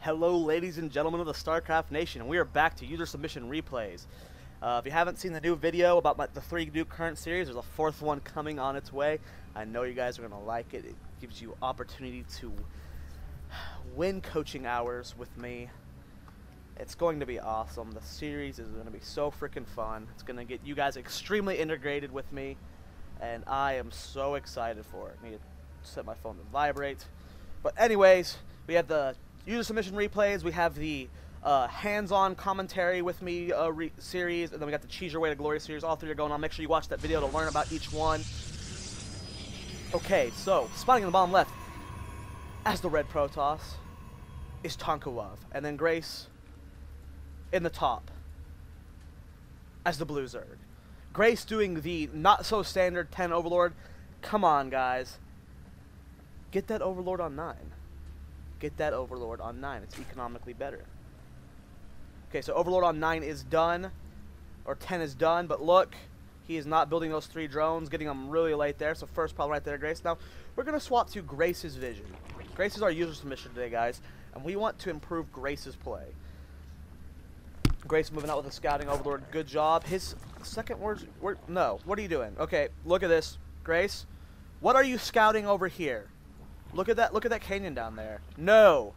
Hello, ladies and gentlemen of the Starcraft Nation, and we are back to user submission replays. If you haven't seen the new video about the 3 new current series, there's a 4th one coming on its way. I know you guys are going to like it. It gives you opportunity to win coaching hours with me. It's going to be awesome. The series is going to be so freaking fun. It's going to get you guys extremely integrated with me, and I am so excited for it. I need to set my phone to vibrate. But anyways, we have the user submission replays, we have the hands-on commentary with me series, and then we got the Cheese Your Way to Glory series. All 3 are going on. Make sure you watch that video to learn about each one. Okay, so, spawning in the bottom left, as the red Protoss, is Tonkawav. And then Grace in the top, as the blue Zerg. Grace doing the not-so-standard 10 Overlord. Come on, guys. Get that Overlord on 9. Get that Overlord on 9. It's economically better. Okay, so Overlord on 9 is done. Or 10 is done. But look, he is not building those 3 drones. Getting them really late there. So first problem right there, Grace. Now, we're going to swap to Grace's vision. Grace is our user submission today, guys. And we want to improve Grace's play. Grace moving out with a scouting Overlord. Good job. His second words... No, what are you doing? Okay, look at this. Grace, what are you scouting over here? Look at that canyon down there. No.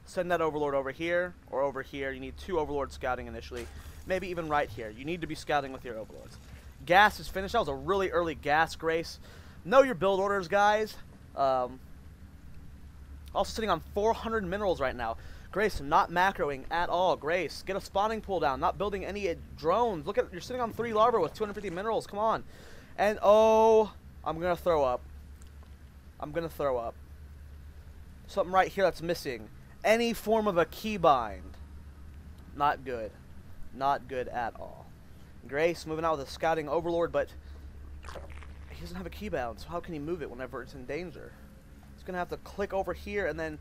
Send that Overlord over here or over here. You need 2 Overlord scouting initially. Maybe even right here. You need to be scouting with your Overlords. Gas is finished. That was a really early gas, Grace. Know your build orders, guys. Also sitting on 400 minerals right now. Grace, not macroing at all. Grace, get a spawning pool down. Not building any drones. Look at, you're sitting on 3 larvae with 250 minerals. Come on. And, oh, I'm going to throw up. I'm going to throw up. Something right here that's missing. Any form of a keybind. Not good. Not good at all. Grace moving out with a scouting Overlord, but he doesn't have a keybound, so how can he move it whenever it's in danger? He's going to have to click over here and then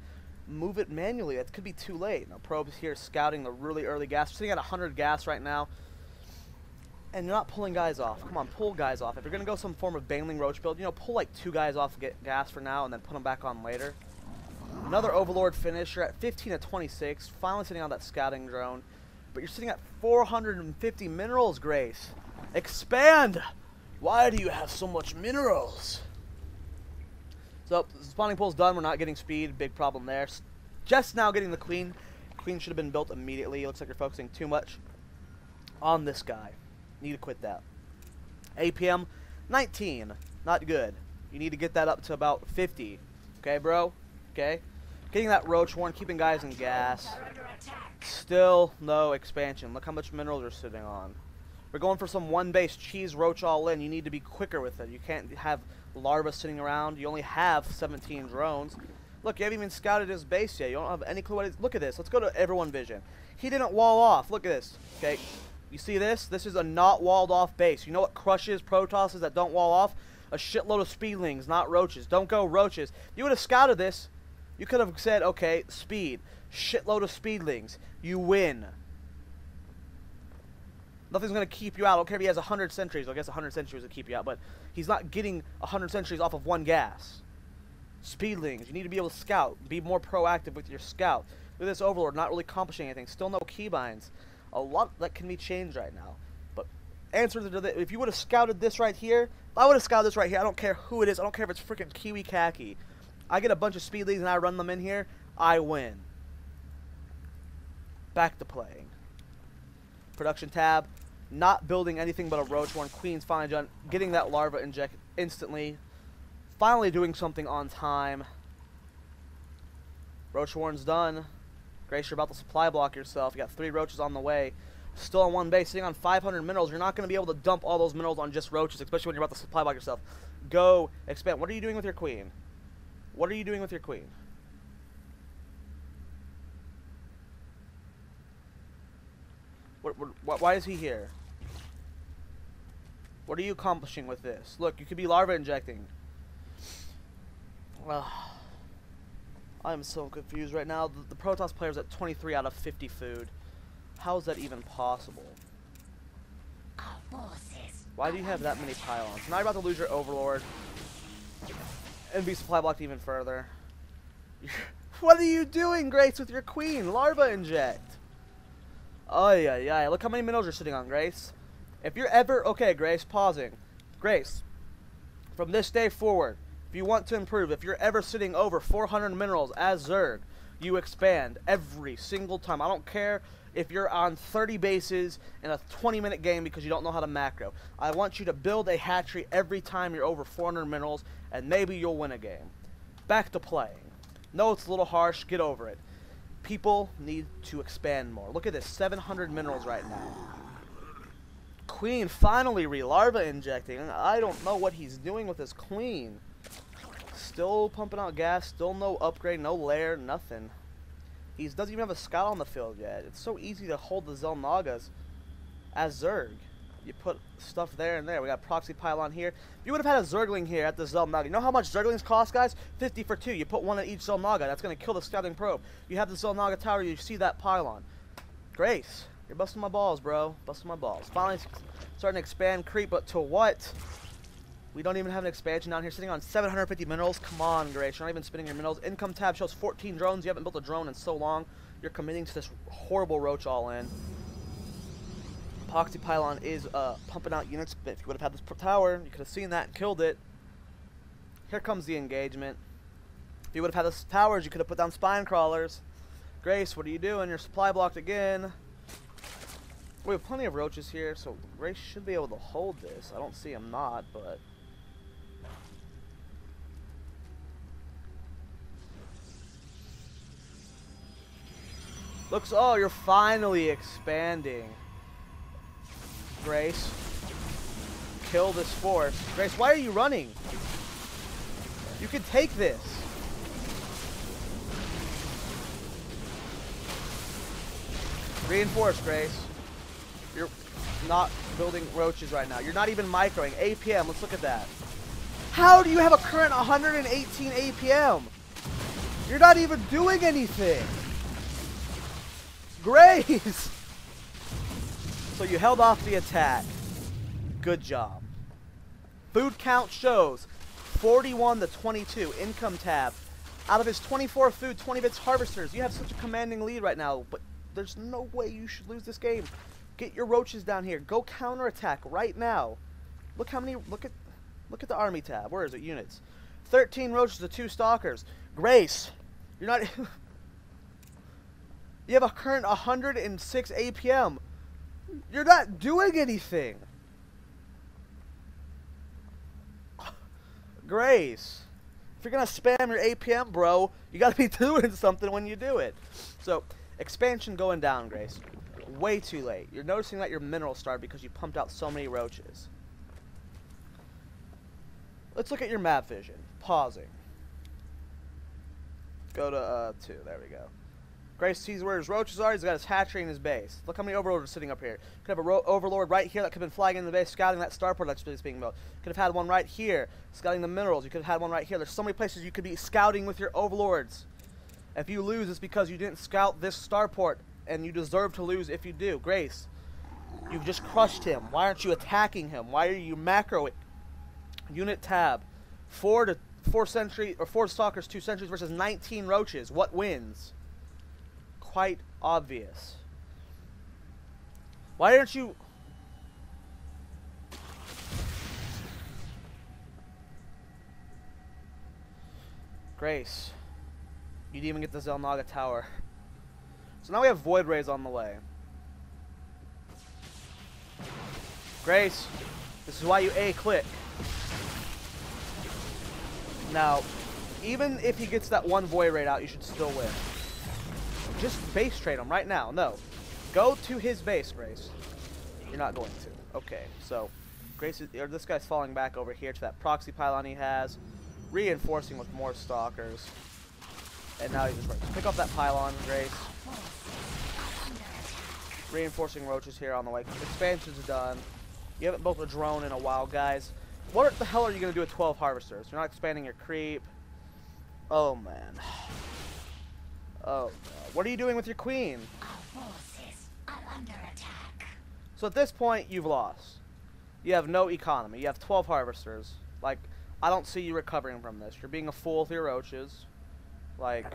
move it manually. That could be too late. Now, Probe's here scouting the really early gas. We're sitting at 100 gas right now. And you're not pulling guys off. Come on, pull guys off. If you're going to go some form of Baneling Roach build, you know, pull like 2 guys off to get gas for now and then put them back on later. Another Overlord finish. You're at 15 to 26. Finally sitting on that scouting drone. But you're sitting at 450 minerals, Grace. Expand! Why do you have so much minerals? So, the spawning pool's done. We're not getting speed. Big problem there. Just now getting the Queen. Queen should have been built immediately. It looks like you're focusing too much on this guy. Need to quit that. APM 19, not good. You need to get that up to about 50. Okay, bro? Okay? Getting that Roach Warren, keeping guys in gas. Still no expansion. Look how much minerals you're sitting on. We're going for some 1-base cheese Roach all in. You need to be quicker with it. You can't have larvae sitting around. You only have 17 drones. Look, you haven't even scouted his base yet. You don't have any clue what it is. Look at this. Let's go to everyone vision. He didn't wall off. Look at this. Okay? You see this? This is a not walled off base. You know what crushes Protosses that don't wall off? A shitload of speedlings, not roaches. Don't go roaches. You would have scouted this. You could have said, okay, speed. Shitload of speedlings. You win. Nothing's going to keep you out. I don't care if he has 100 sentries. I guess 100 sentries would keep you out. But he's not getting 100 sentries off of 1 gas. Speedlings. You need to be able to scout. Be more proactive with your scout. Look at this Overlord. Not really accomplishing anything. Still no keybinds. A lot that can be changed right now. But answer to the, if you would have scouted this right here, if I would have scouted this right here, I don't care who it is. I don't care if it's freaking Kiwi Khaki. I get a bunch of speedlings and I run them in here. I win. Back to playing. Production tab. Not building anything but a Roach Warren. Queen's finally done. Getting that larva injected instantly. Finally doing something on time. Roach Warren's done. Grace, you're about to supply block yourself. You got 3 roaches on the way. Still on 1 base, sitting on 500 minerals. You're not going to be able to dump all those minerals on just roaches, especially when you're about to supply block yourself. Go expand. What are you doing with your Queen? What are you doing with your Queen? Why is he here? What are you accomplishing with this? Look, you could be larva injecting. I'm so confused right now. The Protoss player's at 23 out of 50 food. How is that even possible? Why do you have that many pylons? Now you're about to lose your Overlord. And be supply blocked even further. What are you doing, Grace, with your queen? Larva inject. Oh, yeah. Look how many minerals you're sitting on, Grace. If you're ever... Okay, Grace, pausing. Grace, from this day forward, if you want to improve, if you're ever sitting over 400 minerals as Zerg, you expand every single time. I don't care if you're on 30 bases in a 20-minute game because you don't know how to macro. I want you to build a hatchery every time you're over 400 minerals, and maybe you'll win a game. Back to playing. No, it's a little harsh. Get over it. People need to expand more. Look at this, 700 minerals right now. Queen finally re-larva injecting. I don't know what he's doing with his queen. Still pumping out gas, still no upgrade, no lair, nothing. He doesn't even have a scout on the field yet. It's so easy to hold the Zelnagas as Zerg. You put stuff there and there. We got proxy pylon here. If you would have had a Zergling here at the Zelnaga, you know how much Zerglings cost, guys? 50 for 2. You put one at each Zelnaga. That's going to kill the scouting probe. You have the Zelnaga tower, you see that pylon. Grace, you're busting my balls, bro. Busting my balls. Finally starting to expand creep, but to what? We don't even have an expansion down here. Sitting on 750 minerals. Come on, Grace. You're not even spinning your minerals. Income tab shows 14 drones. You haven't built a drone in so long. You're committing to this horrible roach all-in. Epoxy pylon is pumping out units. If you would have had this tower, you could have seen that and killed it. Here comes the engagement. If you would have had this towers, you could have put down spine crawlers. Grace, what are you doing? You're supply blocked again. We have plenty of roaches here, so Grace should be able to hold this. I don't see him not, but... Looks, oh, you're finally expanding. Grace, kill this force. Grace, why are you running? You can take this. Reinforce, Grace. You're not building roaches right now. You're not even microing. APM, let's look at that. How do you have a current 118 APM? You're not even doing anything. Grace! So you held off the attack. Good job. Food count shows 41 to 22. Income tab. Out of his 24 food, 20 bits harvesters. You have such a commanding lead right now, but there's no way you should lose this game. Get your roaches down here. Go counterattack right now. Look how many. Look at the army tab. Where is it? Units. 13 roaches to 2 stalkers. Grace, you're not. You have a current 106 APM. You're not doing anything. Grace, if you're gonna spam your APM, bro, you gotta be doing something when you do it. So, expansion going down, Grace. Way too late. You're noticing that your minerals starved because you pumped out so many roaches. Let's look at your map vision. Pausing. Go to 2. There we go. Grace sees where his roaches are. He's got his hatchery in his base. Look how many overlords are sitting up here. Could have a overlord right here that could have been flying in the base, scouting that starport that's being built. Could have had one right here, scouting the minerals. You could have had one right here. There's so many places you could be scouting with your overlords. If you lose, it's because you didn't scout this starport, and you deserve to lose if you do. Grace, you've just crushed him. Why aren't you attacking him? Why are you macroing? Unit tab. 4 sentry or 4 stalkers, 2 sentries versus 19 roaches. What wins? Quite obvious. Why aren't you... Grace, you didn't even get the Zelnaga tower. So now we have Void Rays on the way. Grace, this is why you A-click. Now, even if he gets that one Void Ray out, you should still win. Just base trade him right now. No. Go to his base, Grace. You're not going to. Okay, so Grace is, or this guy's falling back over here to that proxy pylon he has, reinforcing with more stalkers. And now he just runs. Pick up that pylon, Grace. Reinforcing roaches here on the way. Expansion's done. You haven't built a drone in a while, guys. What the hell are you going to do with 12 harvesters? You're not expanding your creep. Oh, man. Oh, no. What are you doing with your queen? Our forces are under attack. So at this point, you've lost. You have no economy. You have 12 harvesters. Like, I don't see you recovering from this. You're being a fool with your roaches. Like,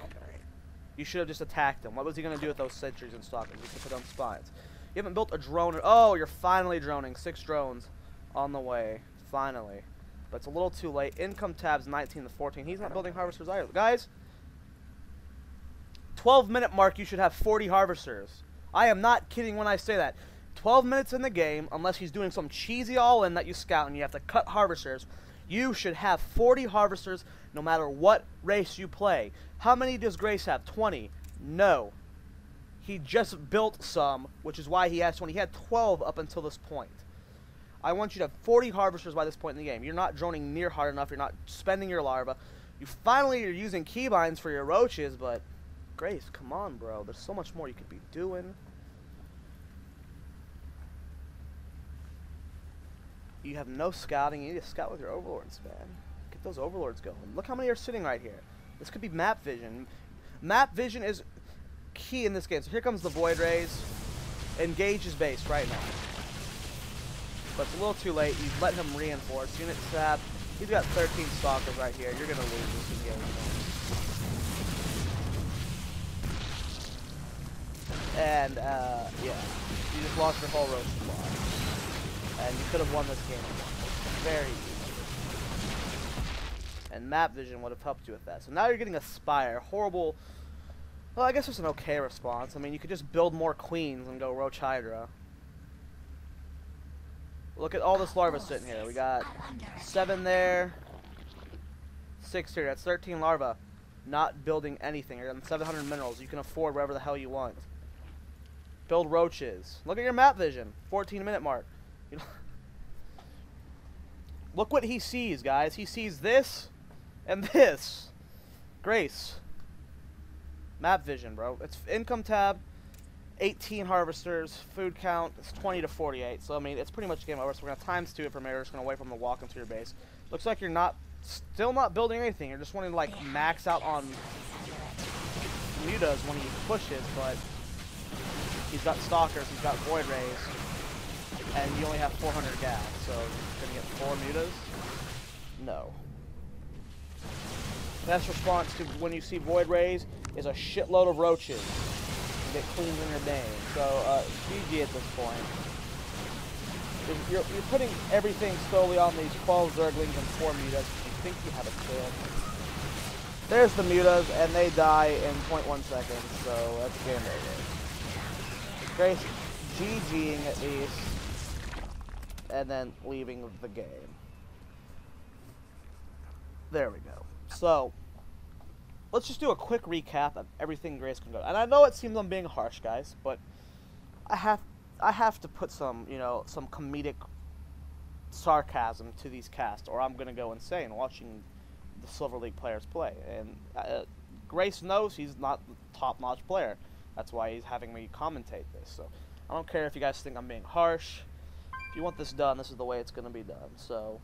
You should have just attacked him. What was he going to do with those sentries and stalkers? He could put on spines. You haven't built a drone. Oh, you're finally droning. 6 drones on the way. Finally. But it's a little too late. Income tab's 19 to 14. He's not building harvesters either. Guys, 12-minute mark, you should have 40 harvesters. I am not kidding when I say that. 12 minutes in the game, unless he's doing some cheesy all-in that you scout and you have to cut harvesters, you should have 40 harvesters no matter what race you play. How many does Grace have? 20? No. He just built some, which is why he has 20. He had 12 up until this point. I want you to have 40 harvesters by this point in the game. You're not droning near hard enough. You're not spending your larva. You finally are using keybinds for your roaches, but Grace, come on, bro. There's so much more you could be doing. You have no scouting. You need to scout with your overlords, man. Get those overlords going. Look how many are sitting right here. This could be map vision. Map vision is key in this game. So here comes the Void Rays. Engage his base right now. But it's a little too late. You let him reinforce. Unit stab. He's got 13 stalkers right here. You're going to lose this engagement. And, yeah. You just lost your whole roach squad. And you could have won this game very easily. And map vision would have helped you with that. So now you're getting a Spire. Horrible. Well, I guess it's an okay response. I mean, you could just build more queens and go Roach Hydra. Look at all this larva sitting here. We got 7 there. 6 here. That's 13 larva. Not building anything. You're getting 700 minerals. You can afford whatever the hell you want. Build roaches. Look at your map vision. 14-minute mark. You know, look what he sees, guys. He sees this and this. Grace. Map vision, bro. It's income tab. 18 harvesters. Food count. It's 20 to 48. So, I mean, it's pretty much game over. So, we're going to times 2 it from here. We're just going to wait for him to walk into your base. Looks like you're still not building anything. You're just wanting to, like, max out on mutas when he pushes, but he's got stalkers. He's got void rays. And you only have 400 gas. So, you're going to get 4 mutas? No. Best response to when you see void rays is a shitload of roaches. You get queens in your name. So, GG at this point. You're putting everything slowly on these 12 zerglings and 4 mutas. You think you have a chance. There's the mutas, and they die in 0.1 seconds. So, that's game over. Grace GGing at least. And then leaving the game. There we go. So, let's just do a quick recap of everything Grace can go. And I know it seems I'm being harsh, guys, but I have to put some, you know, some comedic sarcasm to these casts, or I'm gonna go insane watching the Silver League players play. And Grace knows he's not the top-notch player. That's why he's having me commentate this. So I don't care if you guys think I'm being harsh. If you want this done, this is the way it's gonna be done. So.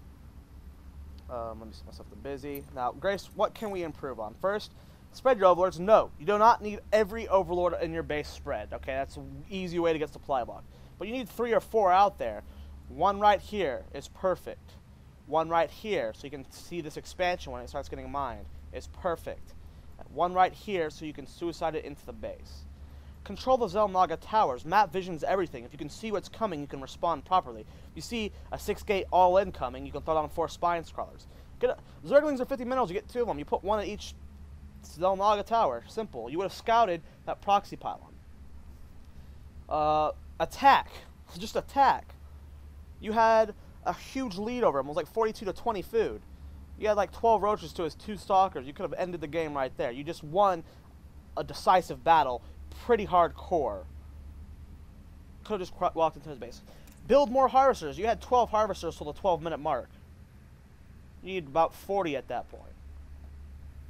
Let me set myself to busy. Now, Grace, what can we improve on? First, spread your overlords. No, you do not need every overlord in your base spread. Okay, that's an easy way to get supply block. But you need 3 or 4 out there. 1 right here is perfect. 1 right here, so you can see this expansion when it starts getting mined, is perfect. 1 right here, so you can suicide it into the base. Control the Zelnaga towers. Map vision's everything. If you can see what's coming, you can respond properly. If you see a 6-gate all-in coming, you can throw down 4 spine crawlers. Zerglings are 50 minerals, you get 2 of them. You put 1 at each Zelnaga tower. Simple. You would have scouted that proxy pylon. Attack. Just attack. You had a huge lead over him. It was like 42 to 20 food. You had like 12 roaches to his 2 stalkers. You could have ended the game right there. You just won a decisive battle. Pretty hardcore. Could have just walked into his base. Build more harvesters. You had 12 harvesters till the 12-minute mark. You need about 40 at that point.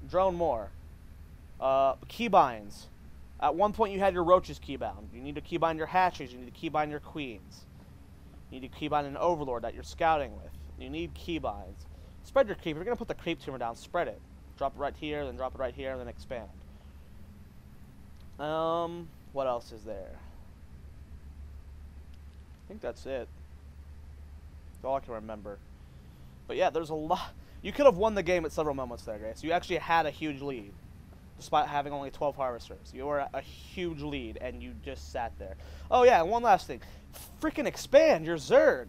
Drone more. Keybinds. At one point you had your roaches keybound. You need to keybind your hatcheries. You need to keybind your queens. You need to keybind an overlord that you're scouting with. You need keybinds. Spread your creep. If you're going to put the creep tumor down, spread it. Drop it right here, then drop it right here, and then expand. What else is there? I think that's it. That's all I can remember. But yeah, there's a lot. You could have won the game at several moments there, Grace. You actually had a huge lead. despite having only 12 harvesters. You were a huge lead, and you just sat there. Oh yeah, and one last thing. Freaking expand your Zerg.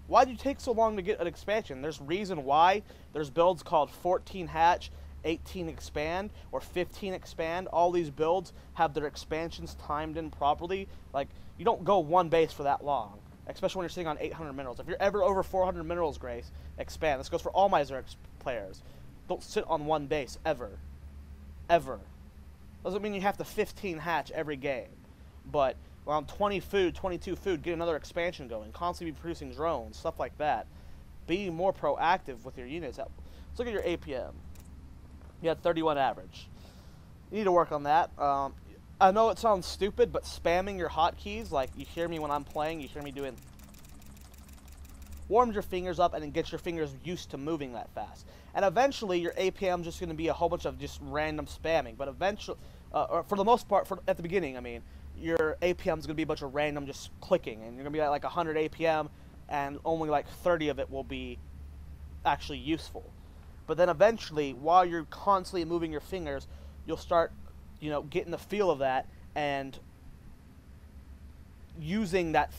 Why did you take so long to get an expansion? There's reason why. There's builds called 14 hatch, 18 expand, or 15 expand. All these builds have their expansions timed in properly. Like, you don't go one base for that long, especially when you're sitting on 800 minerals. If you're ever over 400 minerals, Grace, expand. This goes for all my Zerg players. Don't sit on one base, ever. Ever. Doesn't mean you have to 15 hatch every game, but around 20 food, 22 food, get another expansion going. Constantly be producing drones, stuff like that. Be more proactive with your units. Let's look at your APM. You had 31 average. You need to work on that. I know it sounds stupid, but spamming your hotkeys, like you hear me when I'm playing, you hear me doing, warms your fingers up and then gets your fingers used to moving that fast. And eventually, your APM is just going to be a whole bunch of just random spamming. But eventually, or for the most part, at the beginning, I mean, your APM is going to be a bunch of random just clicking. And you're going to be at like 100 APM, and only like 30 of it will be actually useful. But then eventually, while you're constantly moving your fingers, you'll start, you know, getting the feel of that and using that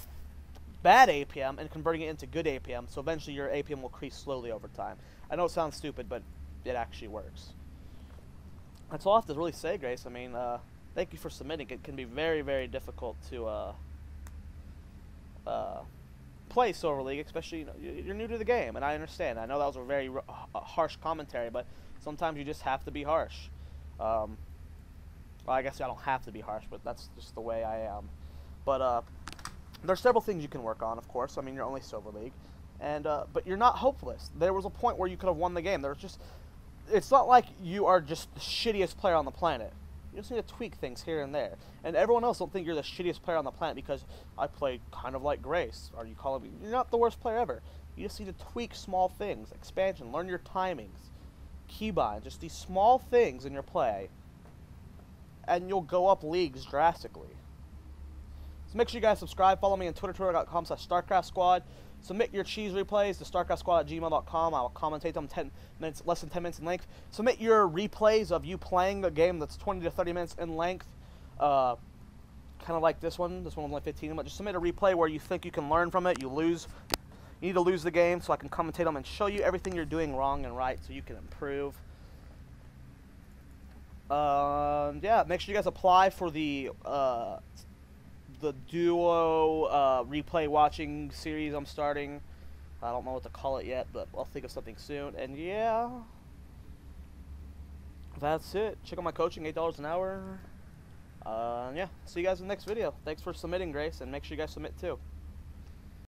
bad APM and converting it into good APM. So eventually your APM will increase slowly over time. I know it sounds stupid, but it actually works. That's all I have to really say, Grace. I mean, thank you for submitting. It can be very, very difficult to play Silver League, especially, you know, you're new to the game, and I understand. I know that was a very harsh commentary, but sometimes you just have to be harsh. Well, I guess I don't have to be harsh, but that's just the way I am. But there's several things you can work on, of course. I mean, you're only Silver League, and but you're not hopeless. There was a point where you could have won the game. There was just, it's not like you are just the shittiest player on the planet. You just need to tweak things here and there. And everyone else don't think you're the shittiest player on the planet because I play kind of like Grace. Are you calling me? You're not the worst player ever. You just need to tweak small things. Expansion, learn your timings, keybind, just these small things in your play, and you'll go up leagues drastically. So make sure you guys subscribe. Follow me on Twitter, twitter.com/Starcraftsquad. Submit your cheese replays to starcraftsquad@gmail.com. I will commentate them less than 10 minutes in length. Submit your replays of you playing the game that's 20 to 30 minutes in length. Kind of like this one. This one was only 15, but just submit a replay where you think you can learn from it. You need to lose the game so I can commentate them and show you everything you're doing wrong and right so you can improve. Yeah, make sure you guys apply for the duo replay watching series I'm starting. I don't know what to call it yet, but I'll think of something soon. And yeah, that's it. Check out my coaching, $8 an hour. Yeah, see you guys in the next video. Thanks for submitting, Grace, and make sure you guys submit too.